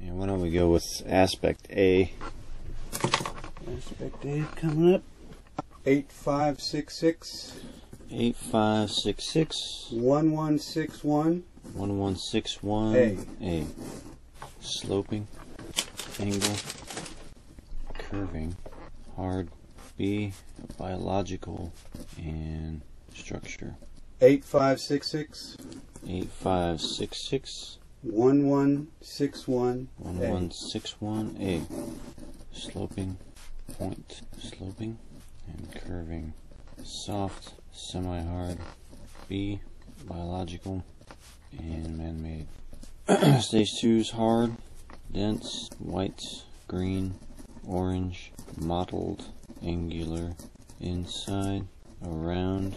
And why don't we go with aspect A? Aspect A coming up. 8566. 8566. 1161. 1161. A. Sloping. Angle. Curving. Hard. B. Biological. And structure. 8566. 8566. 1161. 1161. A. Sloping. Point. Sloping. And curving. Soft. Semi-hard. B. Biological. And man-made. Stage 2 is hard. Dense. White. Green. Orange. Mottled. Angular. Inside. Around.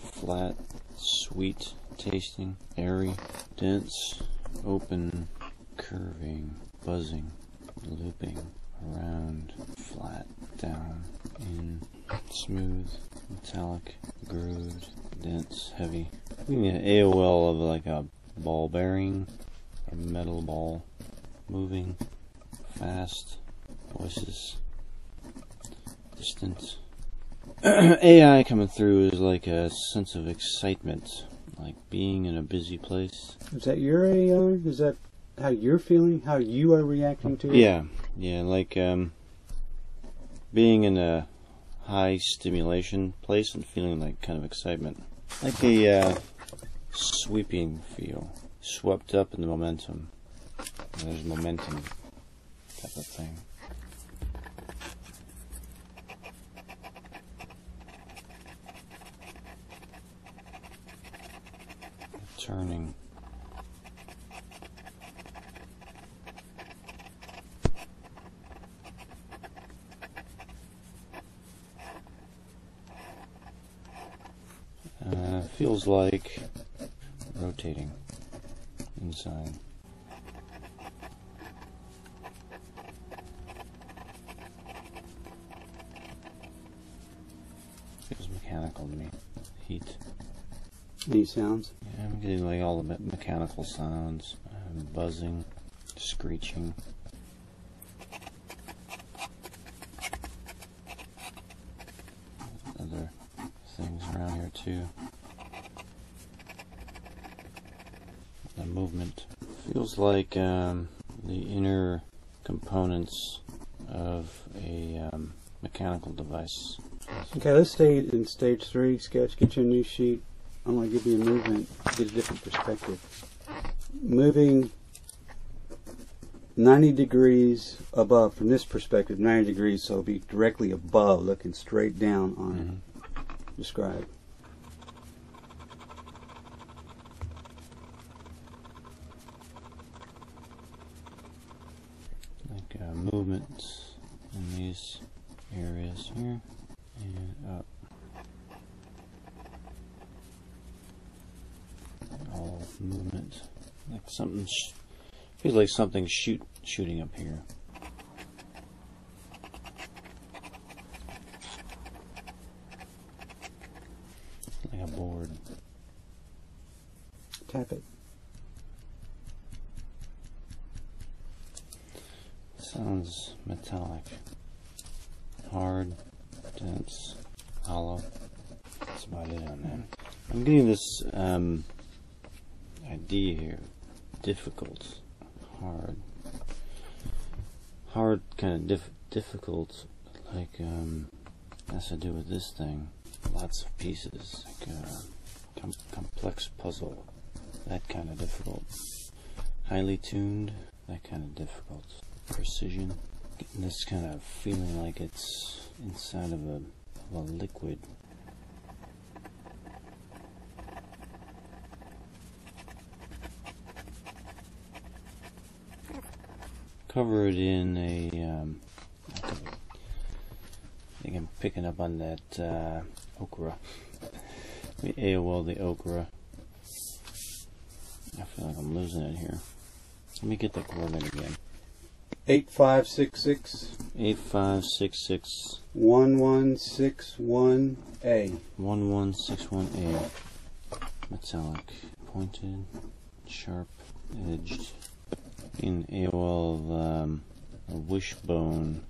Flat. Sweet. Tasting. Airy. Dense. Open. Curving. Buzzing. Looping. Around. Flat. Down. In. Smooth. Metallic. Grooved. Dense. Heavy. We need an AOL of like a ball bearing. A metal ball. Moving. Fast. Voices. Distant. AI coming through is like a sense of excitement, like being in a busy place. Is that your AI? Is that how you're feeling? How you are reacting to it? Yeah, like being in a high stimulation place and feeling like kind of excitement. Like a sweeping feel, swept up in the momentum. There's momentum type of thing. Turning. Feels like rotating inside. Feels mechanical to me. Heat. Any sounds? Yeah, I'm getting like all the mechanical sounds, buzzing, screeching. Other things around here too. The movement feels like the inner components of a mechanical device. Okay, let's stay in stage 3. Sketch, get you a new sheet. I'm going to give you a movement, get a different perspective. Moving 90 degrees above, from this perspective, 90 degrees, so it'll be directly above, looking straight down on it. Describe. Like movements in these areas here and up. All movement, like something feels like something shooting up here. Like a board. Tap it. Sounds metallic, hard, dense, hollow. That's about it on that. I'm getting this idea here. Difficult, hard, kind of difficult. Like has to do with this thing. Lots of pieces, like a complex puzzle. That kind of difficult. Highly tuned. That kind of difficult. Precision. Getting this kind of feeling like it's inside of a liquid. Cover it in a I think I'm picking up on that okra. The AOL, the okra. I feel like I'm losing it here. Let me get the coordinate again. 8566. 8566. 1161A. 1161A. Metallic. Pointed. Sharp. Edged. In AOL of a wishbone.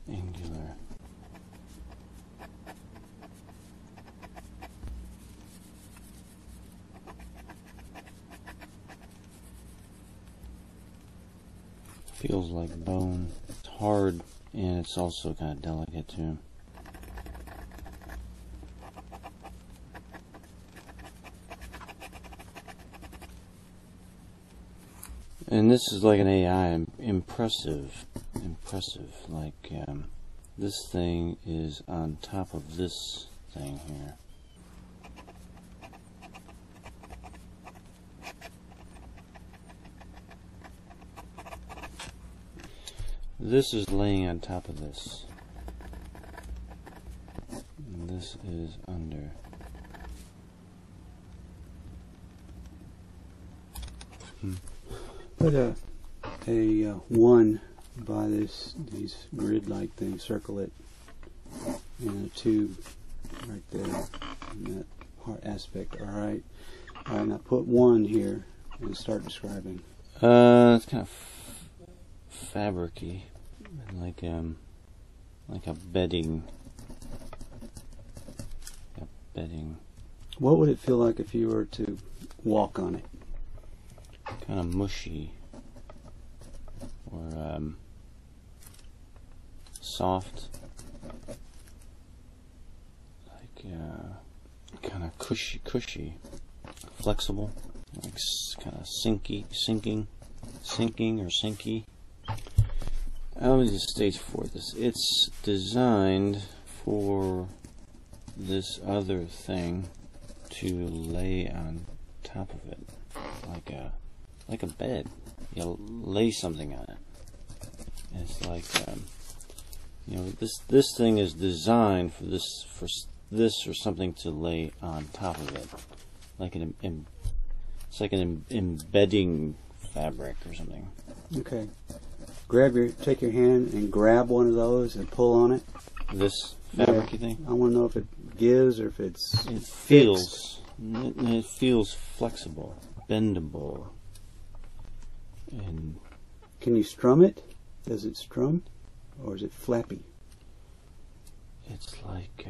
Angular. Feels like bone. It's hard, and it's also kind of delicate too. And this is like an AI, impressive, like this thing is on top of this thing here. This is laying on top of this. And this is under. Put a 1 by these grid-like things, circle it, and a 2 right there in that part aspect. All right, now put 1 here and start describing. It's kind of fabricy, like a bedding. What would it feel like if you were to walk on it? Kind of mushy, or soft, like kind of cushy, flexible, like kind of sinking or sinky. Let me just stage 4 this. It's designed for this other thing to lay on top of it, like a bed. You lay something on it. It's like this thing is designed for this or something to lay on top of it, like it's like an embedding fabric or something. Okay. Take your hand and grab one of those and pull on it. This fabric, you think? I want to know if it gives or if it's. It feels flexible, bendable, and. Can you strum it? Does it strum, or is it flappy? It's like.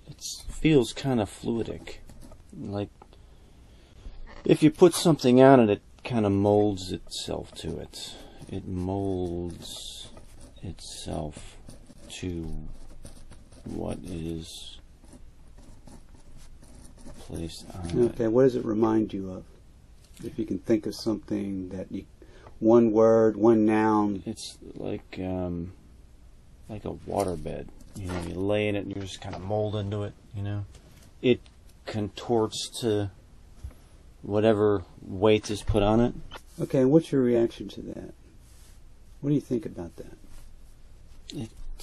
It feels kind of fluidic, like. If you put something on it, it kind of molds itself to it. It molds itself to what is placed on it. Okay, what does it remind you of? If you can think of something that one word, one noun. It's like a waterbed. You lay in it and you just kind of mold into it. It contorts to whatever weight is put on it. Okay, and what's your reaction to that? What do you think about that?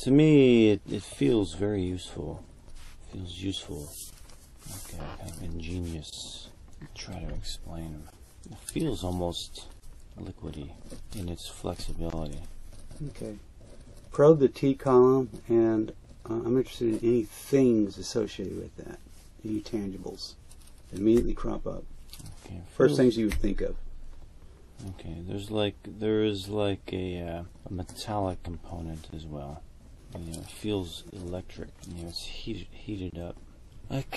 To me, it feels very useful. It feels useful. Like kind of ingenious. I'll try to explain. It feels almost liquidy in its flexibility. Okay. Probe the T column, and I'm interested in any things associated with that. Any tangibles that immediately crop up. Okay, first things you would think of. Okay, there is like a metallic component as well. It feels electric. It's heated up. Like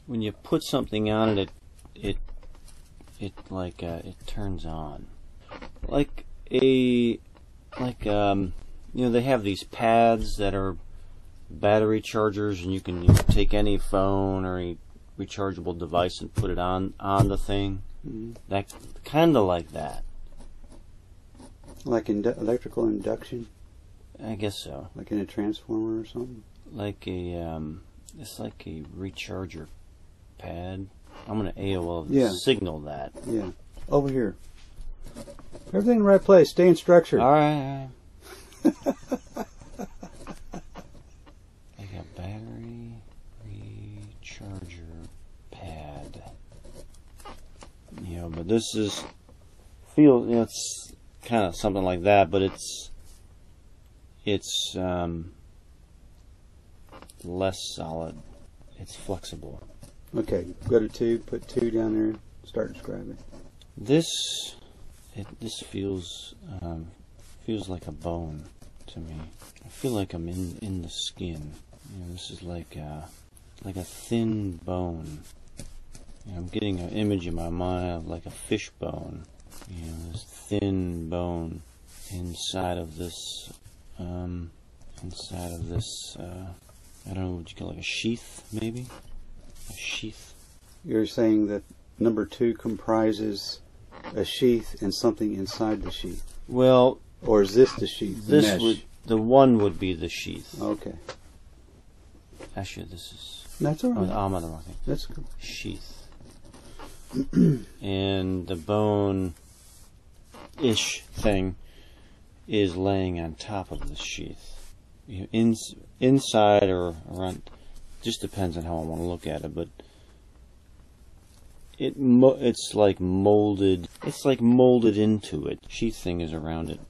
when you put something on it, it turns on. They have these pads that are battery chargers, and you can take any phone or a rechargeable device and put it on the thing. Mm-hmm. That kind of like that. Like electrical induction? I guess so. Like in a transformer or something? Like it's like a recharger pad. I'm gonna AOL signal that. Yeah. Over here. Everything in the right place. Stay in structure. All right. Like a battery recharger pad. But this it's kind of something like that, but it's less solid. It's flexible. Okay, go to 2, put 2 down there, start describing. This feels like a bone to me. I feel like I'm in the skin. This is like a thin bone. I'm getting an image in my mind of like a fish bone. This thin bone inside of this. I don't know what you call it, a sheath, maybe? A sheath. You're saying that number 2 comprises a sheath and something inside the sheath. Well, or is this the sheath? The mesh? The 1 would be the sheath. Okay. Actually, this is. That's all right. I'm on the wrong thing. That's good. Sheath. And the bone-ish thing is laying on top of the sheath. Inside or around, just depends on how I want to look at it, but it's like molded. It's like molded into it. Sheath thing is around it.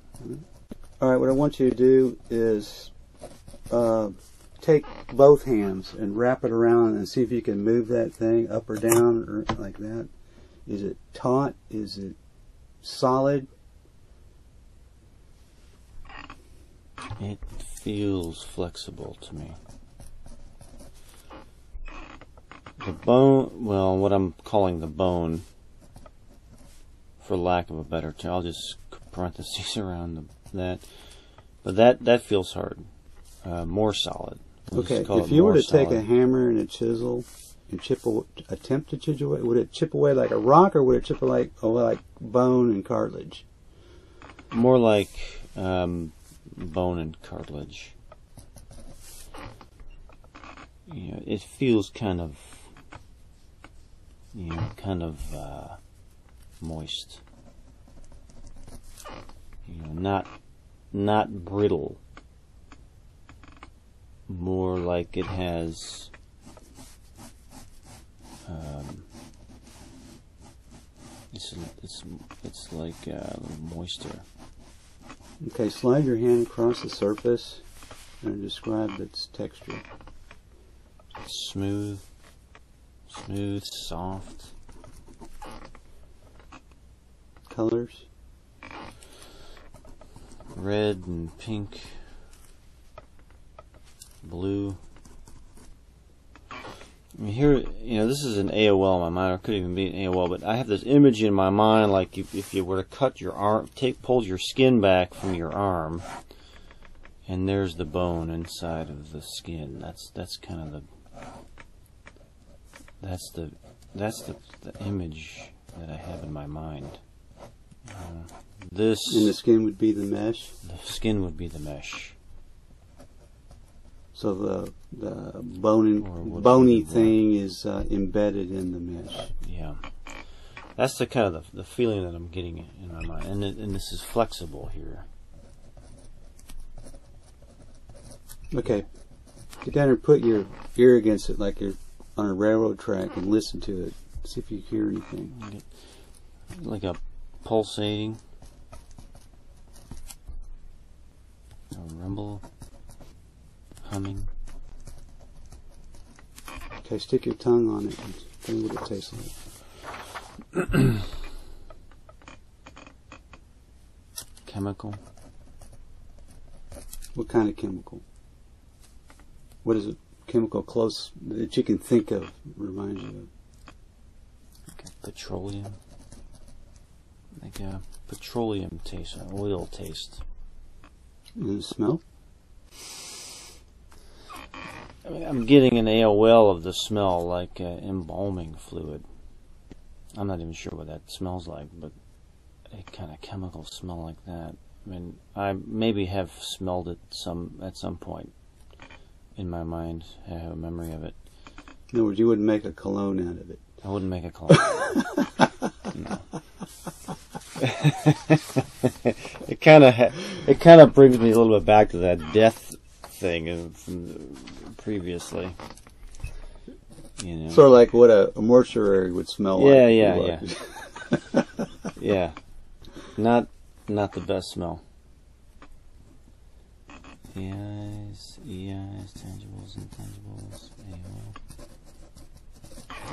All right. What I want you to do is take both hands and wrap it around and see if you can move that thing up or down or like that. Is it taut? Is it solid? It feels flexible to me. The bone, well, what I'm calling the bone, for lack of a better term, I'll just parentheses around that. But that feels hard, more solid. Okay, if you were to take a hammer and a chisel and attempt to chisel away, would it chip away like a rock, or would it chip away like bone and cartilage? More like bone and cartilage. It feels kind of moist. Not brittle. More like it has it's like moisture. Okay, slide your hand across the surface and describe its texture. Smooth, soft. Colors? Red and pink, blue. I mean, here, this is an AOL in my mind, or it could even be an AOL, but I have this image in my mind, like if you were to cut your arm, pull your skin back from your arm, and there's the bone inside of the skin. That's kind of the image that I have in my mind. And the skin would be the mesh? The skin would be the mesh. So the bony thing is embedded in the mesh. Yeah, that's the kind of the feeling that I'm getting in my mind, and this is flexible here. Okay, get down and put your ear against it like you're on a railroad track and listen to it. See if you hear anything. Like a pulsating, a rumble. Humming. Okay, stick your tongue on it and see what it tastes like. Chemical. What kind of chemical? What is it? Chemical close that you can think of reminds you of? Like petroleum. Like a petroleum taste, an oil taste. And the smell? I'm getting an AOL of the smell, like embalming fluid. I'm not even sure what that smells like, but a kind of chemical smell like that. I mean, I maybe have smelled it at some point in my mind. I have a memory of it. In other words, you wouldn't make a cologne out of it. I wouldn't make a cologne. No. It kind of brings me a little bit back to that death thing from previously. Sort of like what a mortuary would smell like. Yeah. Yeah. Not the best smell. AIs, EIs, tangibles, intangibles,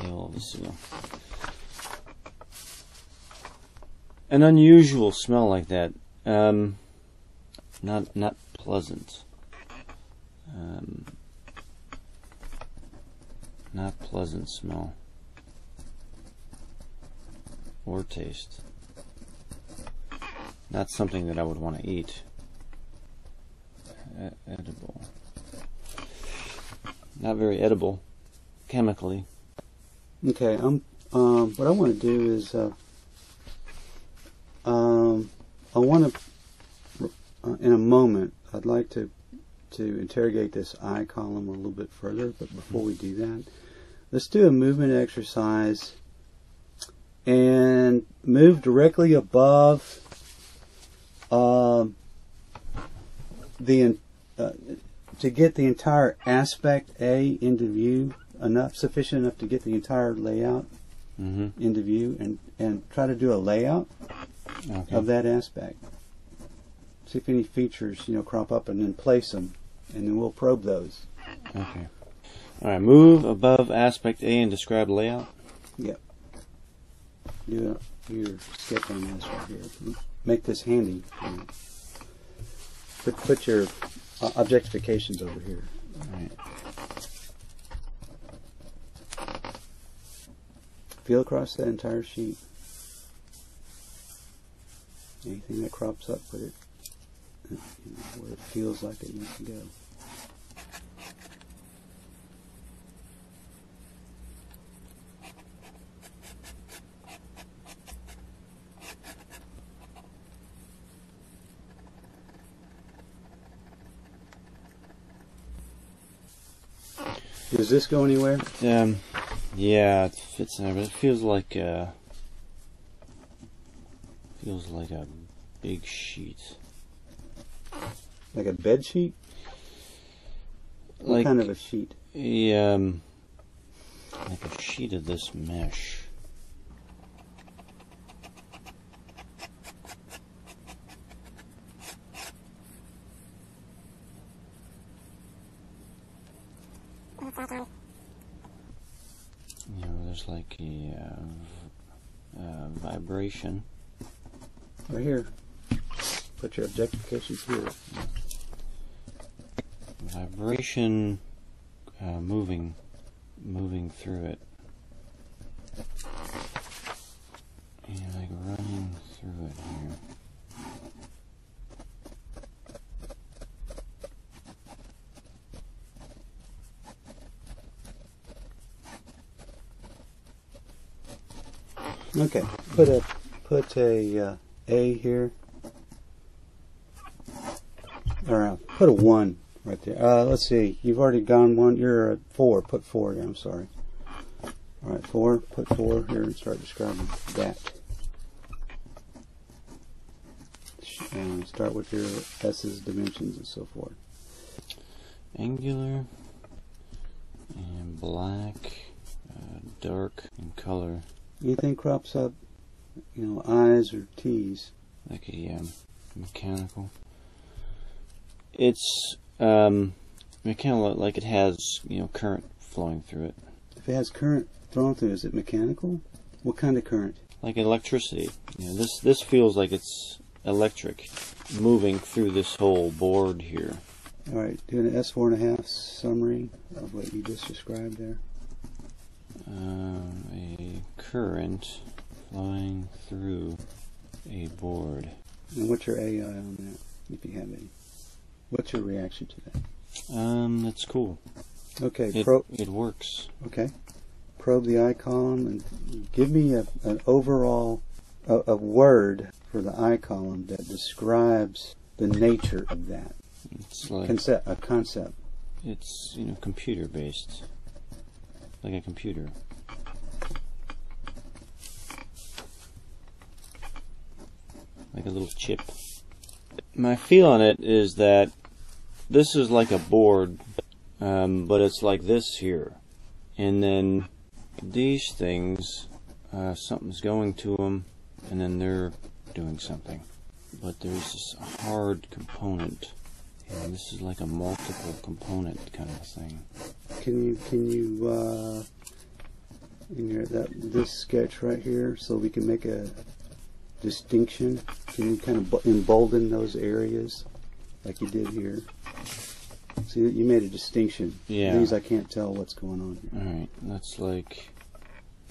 AOL, viscera. An unusual smell like that. Not pleasant. Not pleasant smell or taste. Not something that I would want to eat. Edible. Not very edible, chemically. Okay. What I want to do is I want to in a moment I'd like to interrogate this eye column a little bit further, but before we do that, let's do a movement exercise and move directly above to get the entire aspect A into view, sufficient enough to get the entire layout into view, and try to do a layout of that aspect. See if any features crop up, and then place them, and then we'll probe those. Okay. All right. Move above aspect A and describe layout. Yep. Do your sketch on this right here. Make this handy. Put your objectifications over here. All right. Feel across that entire sheet. Anything that crops up, put it where it feels like it needs to go. Does this go anywhere? Yeah, it fits in there, but it feels like a big sheet. Like a bed sheet? What Like kind of a sheet? Like a sheet of this mesh. There's like a vibration. Right here. Put your objectifications here. Vibration moving through it. And like running through it here. Okay, put a A here, or put a 1 right there. Let's see, you've already gone 1. You're at 4. Put 4 here. I'm sorry. All right, 4. Put 4 here and start describing that. And start with your S's, dimensions, and so forth. Angular and black, dark in color. Anything crops up, I's or T's. Like a mechanical. It's mechanical, like it has current flowing through it. If it has current flowing through, is it mechanical? What kind of current? Like electricity. This feels like it's electric, moving through this whole board here. All right, do an S4.5 summary of what you just described there. A current flowing through a board. And what's your AI on that, if you have any? What's your reaction to that? That's cool. Okay, it works. Okay, probe the eye column and give me an overall a word for the eye column that describes the nature of that. It's like a concept. It's computer based. Like a computer. Like a little chip. My feel on it is that this is like a board, but it's like this here. And then these things, something's going to them, and then they're doing something. But there's this hard component Yeah, this is like a multiple component kind of thing. Can you in this sketch right here, so we can make a distinction? Can you kind of embolden those areas like you did here? See, you made a distinction. Yeah. These I can't tell what's going on here. All right, that's like.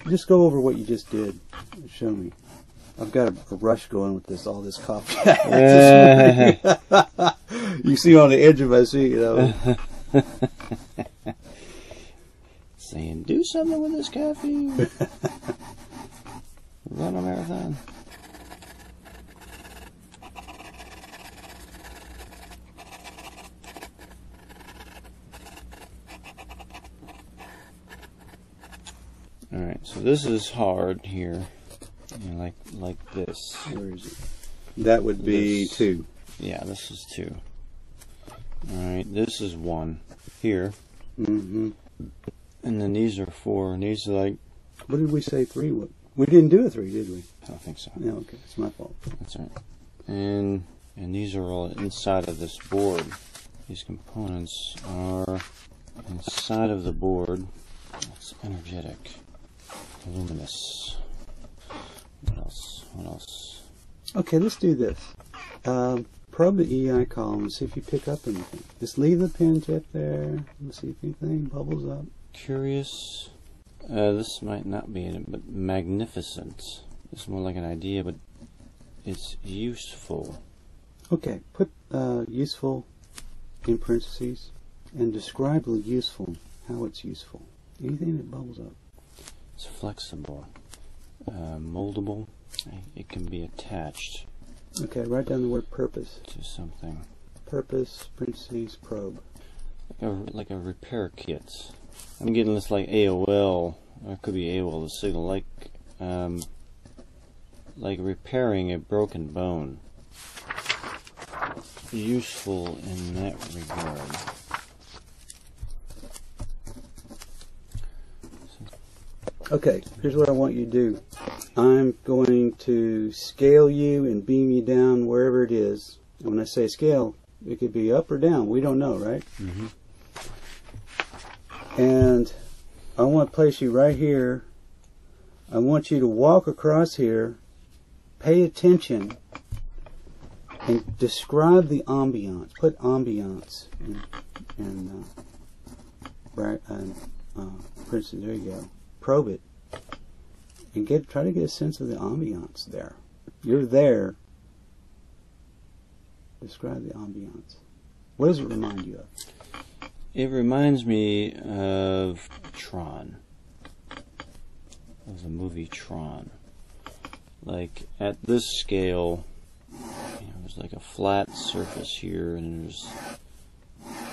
Just go over what you just did. Show me. I've got a rush going with this, all this coffee. You see on the edge of my seat, you know. Saying, do something with this coffee. Run a marathon. Alright, so this is hard here. You know, like this. Where is it? That would be This. 2. Yeah, this is 2. Alright, this is 1 here. Mm-hmm. And then these are 4, and these are like... What did we say 3 was? We didn't do a 3, did we? I don't think so. Yeah, okay. It's my fault. That's right. And these are all inside of this board. These components are inside of the board. It's energetic. Luminous. What else? What else? Okay, let's do this. Probe the EI column and see if you pick up anything. Just leave the pen tip there and see if anything bubbles up. Curious. This might not be it, but magnificent. It's more like an idea, but it's useful. Okay, put useful in parentheses and describe the useful, how it's useful. Anything that bubbles up. It's flexible. Moldable. It can be attached. Okay, write down the word purpose. To something. Purpose, parentheses, probe. Like a repair kit. I'm getting this like AOL, or it could be AOL, the signal, like repairing a broken bone. Useful in that regard. Okay, here's what I want you to do. I'm going to scale you and beam you down wherever it is. And when I say scale, it could be up or down. We don't know, right? Mm-hmm. And I want to place you right here. I want you to walk across here, pay attention, and describe the ambiance. Put ambience and for instance, there you go. Probe it and try to get a sense of the ambiance there. You're there. Describe the ambiance. What does it remind you of? It reminds me of Tron. Of the movie Tron. Like, at this scale, there's like a flat surface here, and there's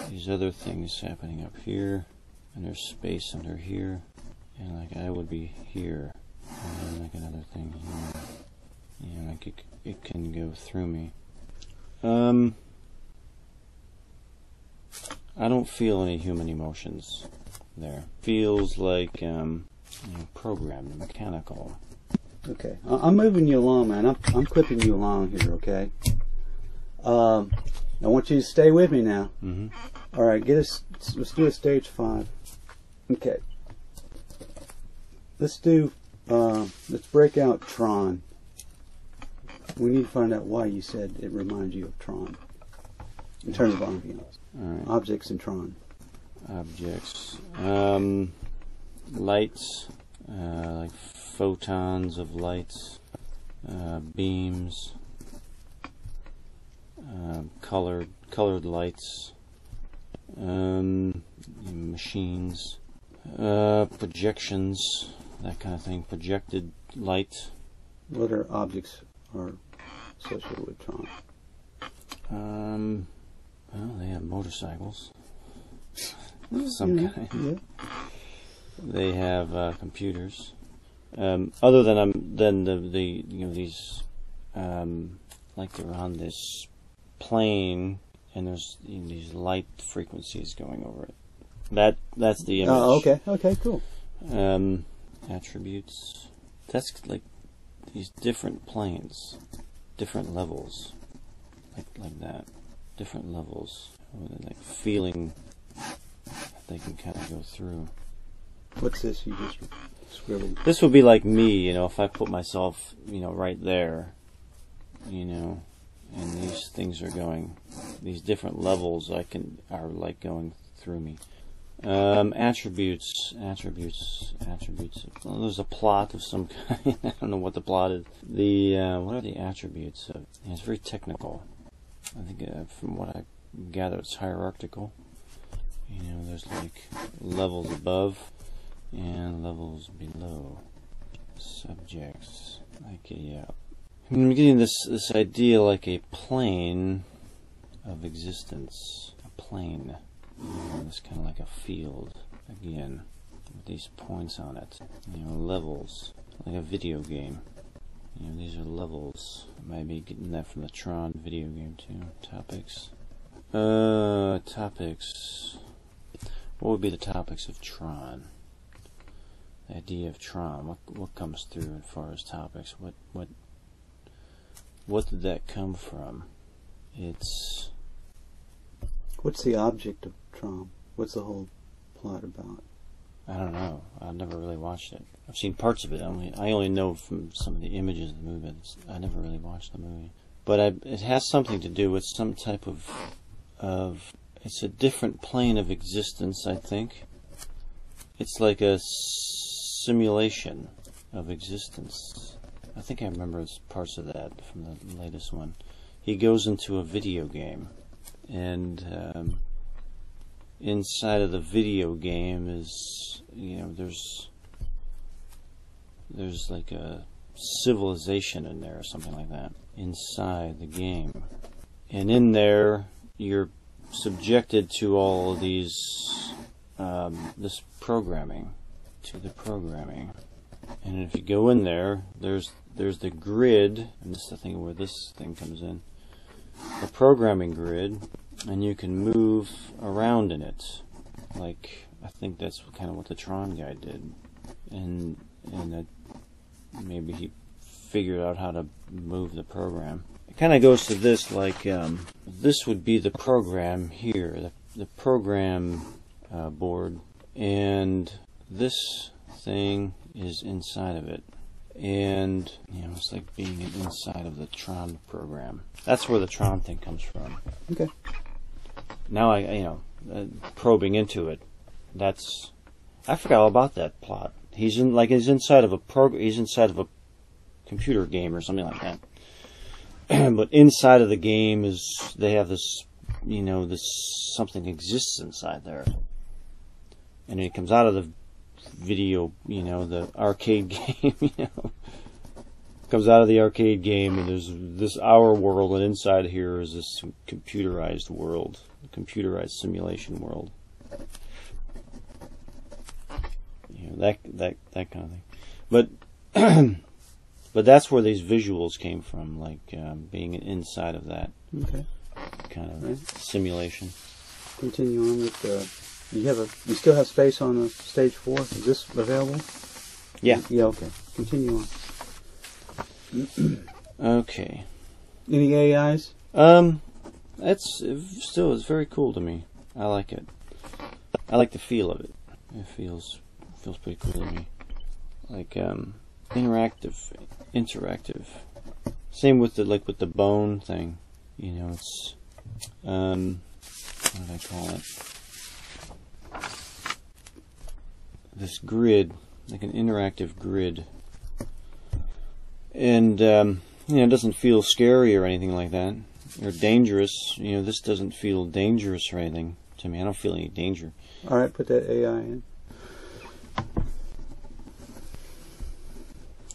these other things happening up here, and there's space under here, and like I would be here, and then like another thing here. Like it can go through me. I don't feel any human emotions there. Feels like programmed, mechanical. Okay, I'm moving you along, man. I'm clipping you along here. Okay. I want you to stay with me now. Mm-hmm. All right, let's do a stage 5. Okay. Let's break out Tron. We need to find out why you said it reminds you of Tron in terms of ambiance. All right. Objects in Tron. Objects. Lights, like photons of lights, beams, colored lights, machines, projections, that kind of thing. Projected light. What are objects are associated with Tron? Well, they have motorcycles. Some kind. Yeah. They have computers. Other than these like they're on this plane, and there's these light frequencies going over it. That's the image. Oh, okay. Okay, cool. Attributes. That's like these different planes, different levels, like that. different levels, like feeling that they can kind of go through. What's this you just scribbled? This would be like me, if I put myself, right there, and these things are going, these different levels are like going through me. Attributes. Well, there's a plot of some kind. I don't know what the plot is. What are the attributes? It's very technical. I think from what I gather, it's hierarchical. There's like levels above and levels below. Subjects. I'm getting this idea like a plane of existence. A plane. It's kind of like a field, again, with these points on it. Levels, like a video game. These are levels. I might be getting that from the Tron video game too. Topics. Topics. What would be the topics of Tron? The idea of Tron. What comes through as far as topics? What did that come from? What's the object of Tron? What's the whole plot about? I don't know. I've never really watched it. I've seen parts of it. I only know from some of the images of the movie. I never really watched the movie. But it has something to do with some type of it's a different plane of existence, I think. It's like a simulation of existence. I think I remember parts of that from the latest one. He goes into a video game, and inside of the video game is, there's like a civilization in there or something like that inside the game, and in there you're subjected to all of these this programming, and if you go in there, there's the grid, and this is the thing where this thing comes in, the programming grid, and you can move around in it. Like, I think that's kind of what the Tron guy did, and that maybe he figured out how to move the program. It kind of goes to this, like, this would be the program here, the program board, and this thing is inside of it. And, it's like being inside of the Tron program. That's where the Tron thing comes from. Okay. Now probing into it, I forgot all about that plot. He's inside of a computer game or something like that. But inside of the game they have this, this something exists inside there. And it comes out of the video, the arcade game, comes out of the arcade game, and there's this our world, and inside here is this computerized world, computerized simulation world. That kind of thing. But but that's where these visuals came from, like being inside of that kind of simulation. Continue on with you still have space on the stage 4? Is this available? Yeah. Yeah, okay. Continue on. Okay. Any AIs? It's very cool to me. I like it. I like the feel of it. It feels pretty cool to me. Like interactive. Same with the bone thing. It's what did I call it? This grid, like an interactive grid, and it doesn't feel scary or anything like that, or dangerous. This doesn't feel dangerous or anything to me. I don't feel any danger. All right, put that AI in.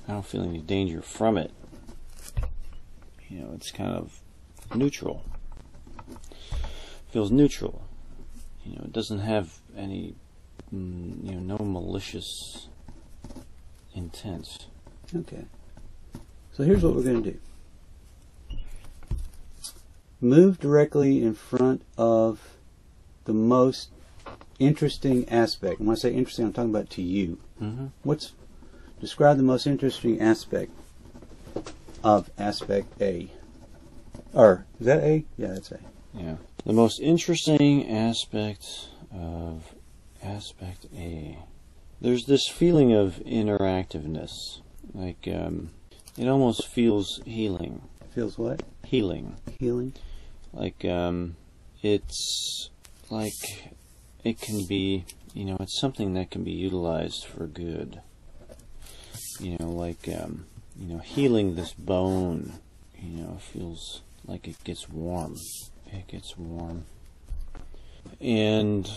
I don't feel any danger from it. It's kind of neutral. Feels neutral. It doesn't have any, no malicious intent. Okay. So here's what we're going to do. Move directly in front of the most interesting aspect. And when I say interesting, I'm talking about to you. Mm-hmm. Describe the most interesting aspect of aspect A. Or, is that A? Yeah, that's A. Yeah. The most interesting aspect of aspect A. There's this feeling of interactiveness. Like, it almost feels healing. Feels what? Healing. Healing? Like, it's like it can be, it's something that can be utilized for good. Like, healing this bone, feels like it gets warm. It gets warm. And,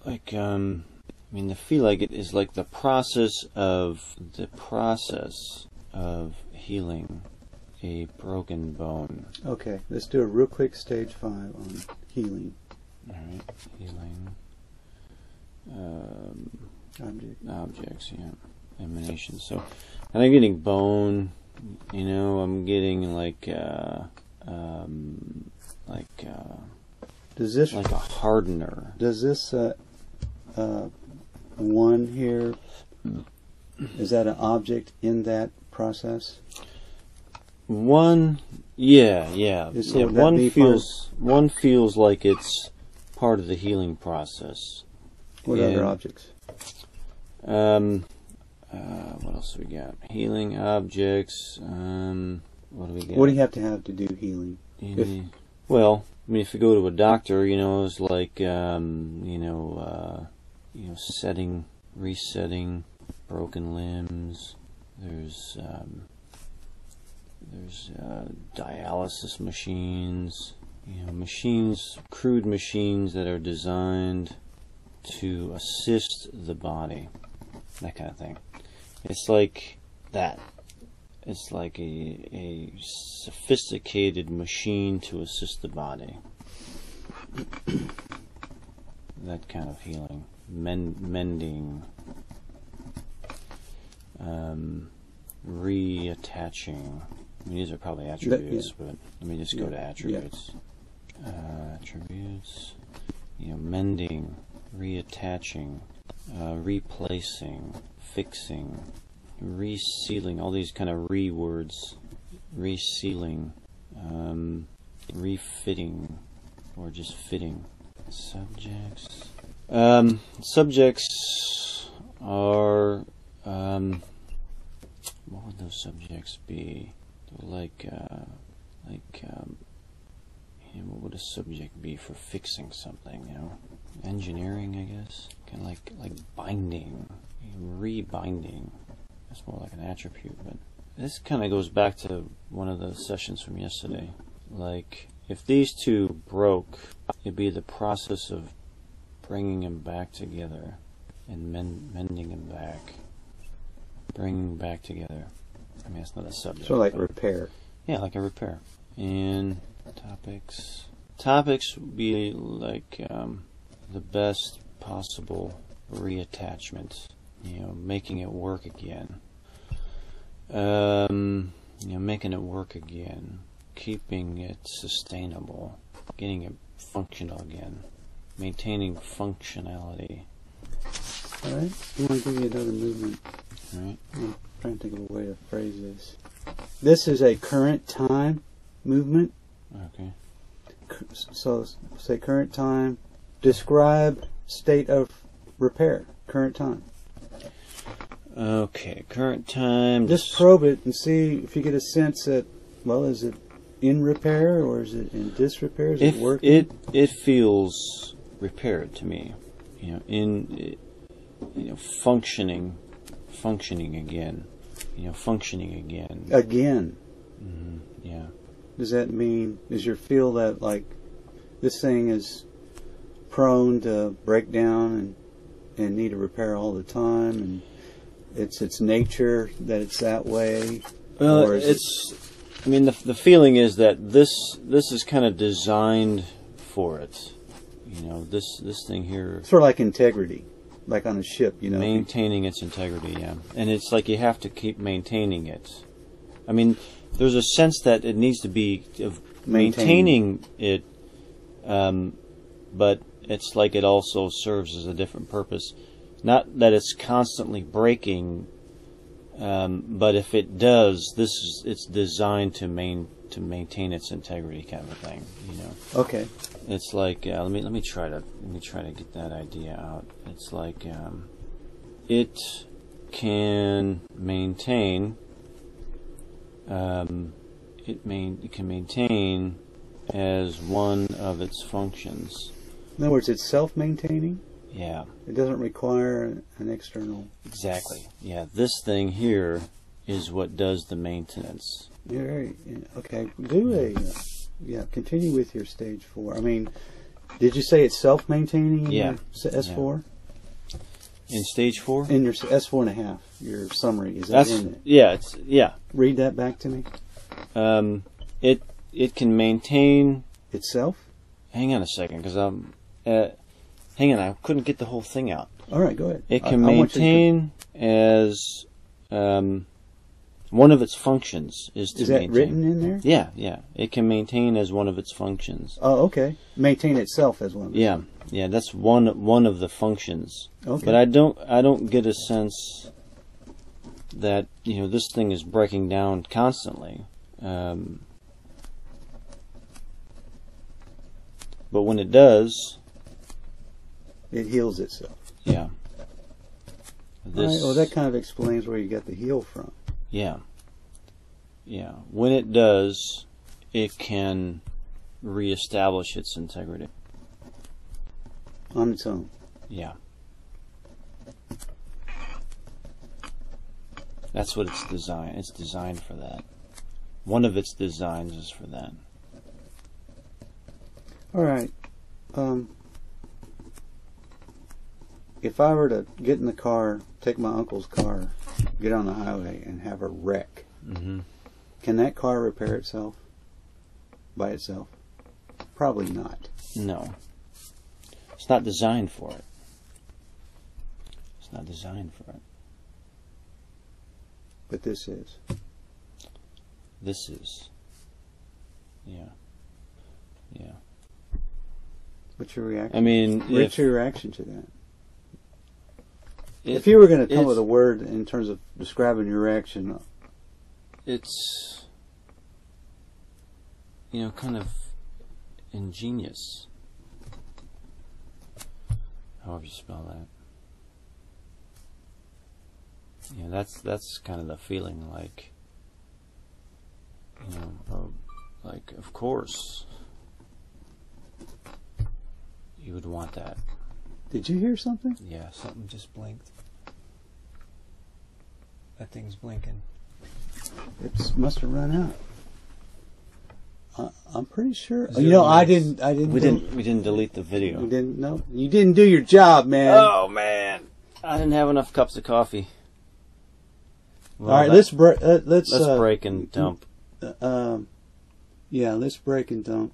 like, the feel like it is like the process of healing a broken bone. Okay, let's do a real quick stage 5 on healing. Alright, healing. Objects, yeah. Emanation. So, and I'm getting bone, I'm getting does this, like a hardener. Does this, one here, is that an object in that process? One, yeah. So One feels like it's part of the healing process. What other objects? What else do we got? Healing objects. What do we got? What do you have to do healing? If you go to a doctor, it's like, setting, resetting broken limbs. There's dialysis machines, crude machines that are designed to assist the body, that kind of thing. It's like that. It's like a sophisticated machine to assist the body. That kind of healing. Mending. Reattaching. These are probably attributes, but let me just go to attributes. Attributes. Mending, reattaching, replacing, fixing, resealing, all these kind of words. Resealing, refitting, or just fitting. Subjects. Subjects are, what would those subjects be? What would a subject be for fixing something, Engineering, I guess. Kind of like binding, rebinding. That's more like an attribute, but this kind of goes back to one of the sessions from yesterday. Like, if these two broke, it'd be the process of bringing them back together and mending them back. Bringing back together. It's not a subject. So like repair. Yeah, like a repair. And topics. Topics would be like the best possible reattachment. Making it work again. Making it work again. Keeping it sustainable. Getting it functional again. Maintaining functionality. Alright, I want to give you another movement. Alright. I'm trying to think of a way to phrase this. This is a current time movement. Okay. So, say current time. Describe state of repair. Current time. Okay, current time. Just probe it and see if you get a sense that, is it in repair or is it in disrepair? Is it working? It feels repaired to me. Functioning again. Functioning again. Again. Mm-hmm. Yeah. Does that mean, does your feel that like this thing is prone to break down and need a repair all the time, and it's its nature that it's that way? Well, the feeling is that this is kind of designed for it. This thing here. Sort of like integrity, like on a ship, Maintaining its integrity, yeah. And it's like you have to keep maintaining it. There's a sense that it needs to be of maintaining it, but it's like it also serves as a different purpose. Not that it's constantly breaking, But if it does, it's designed to maintain its integrity, kind of a thing. You know. Okay. It's like let me try to get that idea out. It's like it can maintain. It can maintain as one of its functions. In other words, it's self-maintaining? Yeah. It doesn't require an external... Exactly. Yeah, this thing here is what does the maintenance. Okay, continue with your stage 4. I mean, did you say it's self-maintaining in your S4? Yeah. In stage 4? In your S4.5, your summary, is that in it? Yeah. Read that back to me. It can maintain itself. Hang on a second, because hang on, I couldn't get the whole thing out. All right, go ahead. It can maintain as one of its functions is to maintain. Is that written in there? Yeah. It can maintain as one of its functions. Oh, okay. Maintain itself as one. Yeah. That's one of the functions. Okay. But I don't get a sense that this thing is breaking down constantly. But when it does, it heals itself. Yeah. All right, well, that kind of explains where you got the heal from. Yeah. When it does, it can reestablish its integrity. On its own. Yeah. That's what it's designed. It's designed for that. One of its designs is for that. All right. If I were to get in the car, take my uncle's car, get on the highway, and have a wreck, can that car repair itself by itself? Probably not. No. It's not designed for it. It's not designed for it. But this is. This is. Yeah. What's your reaction? I mean, what's your reaction to that? If you were going to come with a word in terms of describing your reaction, it's kind of ingenious. However you spell that. Yeah, that's kind of the feeling, like like of course you would want that. Did you hear something? Yeah, something just blinked. That thing's blinking. It must have run out. I'm pretty sure. I didn't. We didn't delete the video. You didn't. No, you didn't do your job, man. Oh man, I didn't have enough cups of coffee. Well, all right, let's break and dump. Let's break and dump. Yeah, let's break and dump.